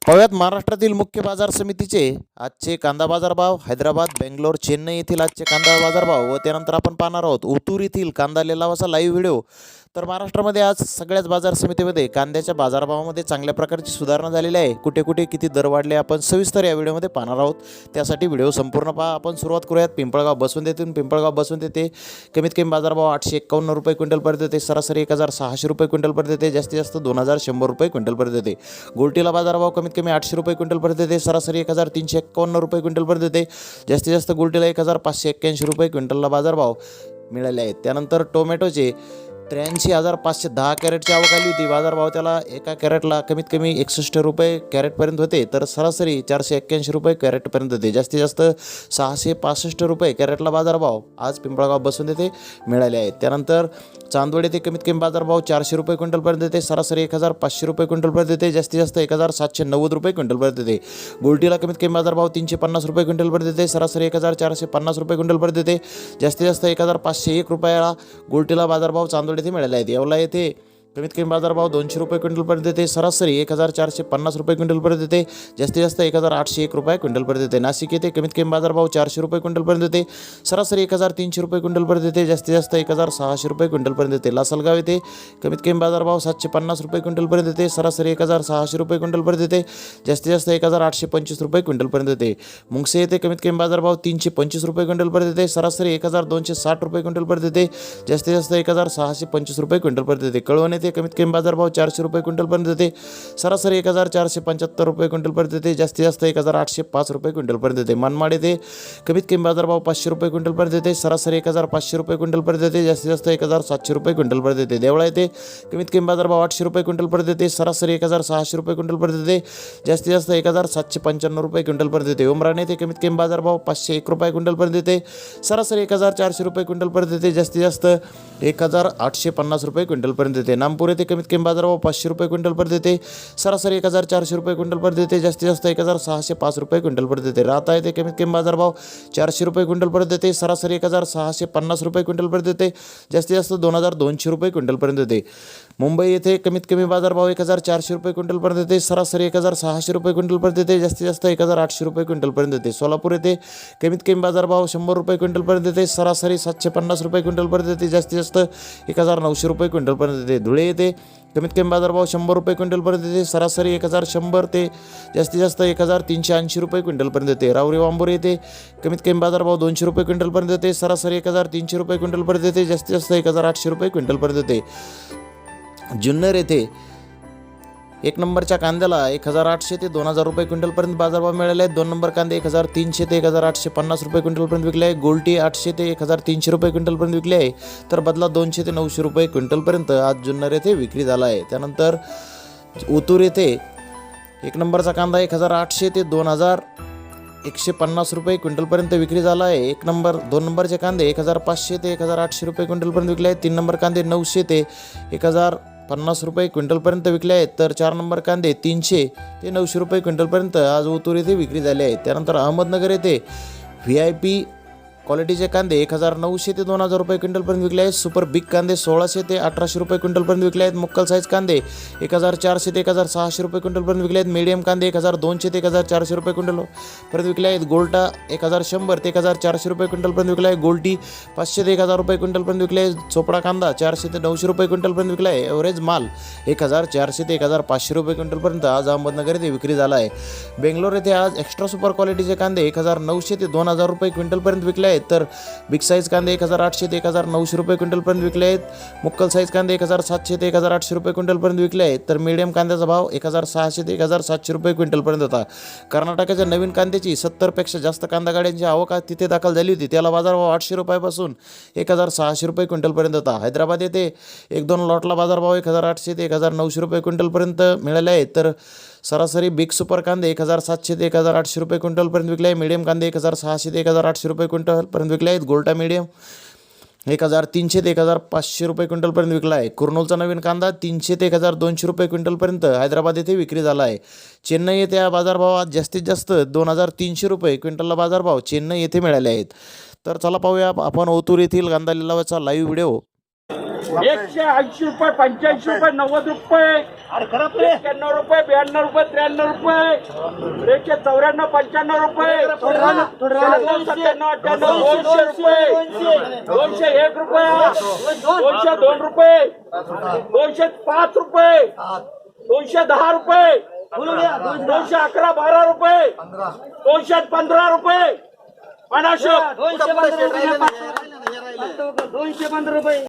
पाहुयात महाराष्ट्रातील मुख्य बाजार समितीचे आजचे कांदा बाजारभाव, हैदराबाद, बेंगलोर, चेन्नई येथील आजचे कांदा बाजारभाव व त्यानंतर आपण पाहणार आहोत ओतूर येथील कांदा लिलावाचा लाईव्ह व्हिडिओ। तर महाराष्ट्रामध्ये आज सगळ्याच बाजार समितीमध्ये कांद्याच्या बाजारभावामध्ये चांगल्या प्रकारची सुधारणा झालेली आहे। कुठे कुठे किती दर वाढले आपण सविस्तर या व्हिडिओमध्ये पाहणार आहोत। त्यासाठी व्हिडिओ संपूर्ण पहा। आपण सुरुवात करूयात पिंपळगाव बसवंत येथून। पिंपळगाव बसवंत येथे कमीत कमी बाजारभाव 851 रुपये क्विंटलपर्यंत येते, सरासरी 1600 रुपये क्विंटलपर्यंत येते, जास्तीत जास्त 2100 रुपये क्विंटलपर्यंत येते। गोल्टीला बाजारभाव कमीत कमी 800 रुपये क्विंटलपर्यंत येते, सरासरी 1351 रुपये क्विंटलपर्यंत येते, जास्तीत जास्त गोल्टीला 1581 रुपये क्विंटलला बाजारभाव मिळाले आहेत। त्यानंतर टोमॅटोचे 83,510 कॅरेटची आवक आली होती। बाजारभाव त्याला एका कॅरेटला कमीत कमी 61 रुपये कॅरेटपर्यंत होते, तर सरासरी 481 रुपये कॅरेटपर्यंत होते, जास्तीत जास्त 665 रुपये कॅरेटला बाजारभाव आज पिंपळगाव बसून येथे मिळाले आहेत। त्यानंतर चांदवड येथे कमीत कमी बाजारभाव 400 रुपये क्विंटलपर्यंत येते, सरासरी 1500 रुपये क्विंटलपर्यंत येते, जास्तीत जास्त 1790 रुपये क्विंटलपर्यंत येते। गोल्टीला कमीत कमी बाजारभाव 350 रुपये क्विंटलपर्यंत येते, सरासरी 1450 रुपये क्विंटलपर्यंत येते, जास्तीत जास्त 1501 रुपयाला गोल्टीला बाजारभाव चांदवड येथे मिळाले आहेत। येवला येथे कमीत कमी बाजारभाव 200 रुपये क्विंटलपर्यंत येते, सरासरी 1450 रुपये क्विंटलपर्यंत येते, जास्तीत जास्त 1801 रुपये क्विंटलपर्यंत येते। नाशिक येथे कमीत कमी बाजारभाव 400 रुपये क्विंटलपर्यंत येते, सरासरी 1300 रुपये क्विंटलपर्यंत येते, जास्तीत जास्त 1600 रुपये क्विंटलपर्यंत येते। लासलगाव येथे कमीत कमी बाजारभाव 750 रुपये क्विंटलपर्यंत येते, सरासरी 1600 रुपये क्विंटलपर्यंत येते, जास्तीत जास्त 1825 रुपये क्विंटलपर्यंत येते। मुंगसे येथे कमीत कमी बाजारभाव 325 रुपये क्विंटलपर्यंत येते, सरासरी 1260 रुपये क्विंटलपर्यंत येते, जास्तीत जास्त 1625 रुपये क्विंटलपर्यंत येते। कळवण येथे कमीत कमी बाजारभाव 400 रुपये क्विंटलपर्यंत येते, सरासरी 1475 रुपये क्विंटलपर्यंत येते, जास्तीत जास्त 1805 रुपये क्विंटलपर्यंत येते। मनमाड येथे कमीत कमी बाजारभाव 500 रुपये क्विंटलपर्यंत येते, सरासरी 1500 रुपये क्विंटलपर्यंत येते, जास्तीत जास्त 1700 रुपये क्विंटलपर्यंत येते। देवळा येथे कमीत कमी बाजारभाव 800 रुपये क्विंटलपर्यंत येते, सरासरी 1600 रुपये क्विंटलपर्यंत येते, जास्तीत जास्त 1795 रुपये क्विंटलपर्यंत येते। उमराणे येथे कमीत कमी बाजारभाव 501 रुपये क्विंटलपर्यंत येते, सरासरी 1400 रुपये क्विंटलपर्यंत येते, जास्तीत जास्त 1850 रुपये क्विंटलपर्यंत येते। नामपूर येथे कमीत कमी बाजारभाव 500 रुपये क्विंटलपर्यंत येते, सरासरी 1400 रुपये क्विंटलपर्यंत येते, जास्तीत जास्त 1605 रुपये क्विंटलपर्यंत येते। राहता येथे कमीत कमी बाजारभाव 400 रुपये क्विंटलपर्यंत येते, सरासरी 1650 रुपये क्विंटलपर्यंत येते, जास्तीत जास्त 2200 रुपये क्विंटलपर्यंत येते। मुंबई येथे कमीत कमी बाजारभाव 1400 रुपये क्विंटलपर्यंत येते, सरासरी 1600 रुपये क्विंटलपर्यंत येते, जास्तीत जास्त 1800 रुपये क्विंटलपर्यंत येते। सोलापूर येथे कमीत कमी बाजारभाव 100 रुपये क्विंटलपर्यंत येते, सरासरी 750 रुपये क्विंटलपर्यंत येते, जास्तीत जास्त 1900 रुपये क्विंटलपर्यंत येते। धुळे येथे कमीत कमी बाजारभाव 100 रुपये क्विंटलपर्यंत येते, सरासरी 1100 ते जास्तीत जास्त 1380 रुपये क्विंटलपर्यंत येते। रावरी वांबोरी येथे कमीत कमी बाजारभाव 200 रुपये क्विंटलपर्यंत येते, सरासरी 1300 रुपये क्विंटलपर्यंत येते, जास्तीत जास्त 1800 रुपये क्विंटलपर्यंत येते। जुन्नर येथे 1 नंबरच्या कांद्याला 1800 ते 2000 रुपये क्विंटलपर्यंत बाजारभाव मिळाले आहेत। 2 नंबर कांदे 1300 ते 1850 रुपये क्विंटलपर्यंत विकले आहे। गोल्टी 800 ते 1300 रुपये क्विंटलपर्यंत विकले आहे, तर बदला 200 ते 900 रुपये क्विंटलपर्यंत आज जुन्नर येथे विक्री झाला आहे। त्यानंतर ओतूर येथे 1 नंबरचा कांदा 1800 ते 2150 रुपये क्विंटलपर्यंत विक्री झाला आहे। 2 नंबरचे कांदे 1500 ते 1800 रुपये क्विंटलपर्यंत विकले आहेत। 3 नंबर कांदे 900 ते 1050 रुपये क्विंटलपर्यंत विकले आहेत, तर 4 नंबर कांदे 300 ते 900 रुपये क्विंटलपर्यंत आज ओतूर येथे विक्री झाले आहेत। त्यानंतर अहमदनगर येथे VIP क्वालिटीचे कांदे 1900 ते 2000 रुपये क्विंटलपर्यंत विकले आहेत। सुपर बिग कांदे 1600 ते 1800 रुपये क्विंटलपर्यंत विकले आहेत। मुक्कल साईज कांदे 1400 ते 1600 रुपये क्विंटलपर्यंत विकले आहेत। मीडियम कांदे 1200 ते 1400 रुपये क्विंटलपर्यंत विकले आहेत। गोल्टा 1100 ते 1400 रुपये क्विंटलपर्यंत विकला आहे। गोल्टी 500 ते 1000 रुपये क्विंटलपर्यंत विकले आहे। चोपडा कांदा 400 ते 900 रुपये क्विंटलपर्यंत विकला आहे। एव्हरेज माल 1400 ते 1500 रुपये क्विंटलपर्यंत आज अहमदनगर येथे विक्री झाला आहे। बेंगलोर येथे आज एक्स्ट्रा सुपर क्वालिटीचे कांदे 1900 ते 2000 रुपये क्विंटलपर्यंत विकले आहेत, तर बिग साईज कांदे 1800 ते 1900 रुपये क्विंटलपर्यंत विकले आहेत। मुक्कल साईज कांदे 1700 ते 1800 रुपये क्विंटलपर्यंत विकले आहेत, तर मीडियम कांद्याचा भाव 1600 ते 1700 रुपये क्विंटलपर्यंत होता। कर्नाटकाच्या नवीन कांद्याची 70पेक्षा जास्त कांदा गाड्यांची आवक तिथे दाखल झाली होती, त्याला बाजारभाव 800 रुपयापासून 1600 रुपये क्विंटलपर्यंत होता। हैदराबाद येथे 1-2 लॉटला बाजारभाव 1800 ते 1900 रुपये क्विंटलपर्यंत मिळाले आहेत, तर सरासरी बिग सुपर कांदे 1700 ते 1800 रुपये क्विंटलपर्यंत विकले आहे। मीडियम कांदे 1600 ते 1800 रुपये क्विंटलपर्यंत विकले आहेत। गोल्टा मीडियम 1300 ते 1500 रुपये क्विंटलपर्यंत विकला आहे। कुर्नूलचा नवीन कांदा 300 ते 1200 रुपये क्विंटलपर्यंत हैदराबाद येथे विक्री झाला आहे। चेन्नई येथे हा बाजारभाव आज जास्तीत जास्त 2300 रुपये क्विंटलला बाजारभाव चेन्नई येथे मिळाले आहेत। तर चला पाहूया आपण ओतूर येथील कांदा लिलावाचा लाईव्ह व्हिडिओ। 180 रुपये, 85 रुपये, 90 रुपये, 91 रुपये, 92 रुपये, 93 रुपये, 194, 95 रुपये, 97, 98, 200 रुपये, 201 रुपये, 202 रुपये, 205 रुपये, 210 रुपये, 211, 12 रुपये, 215 रुपये, 215 रुपये.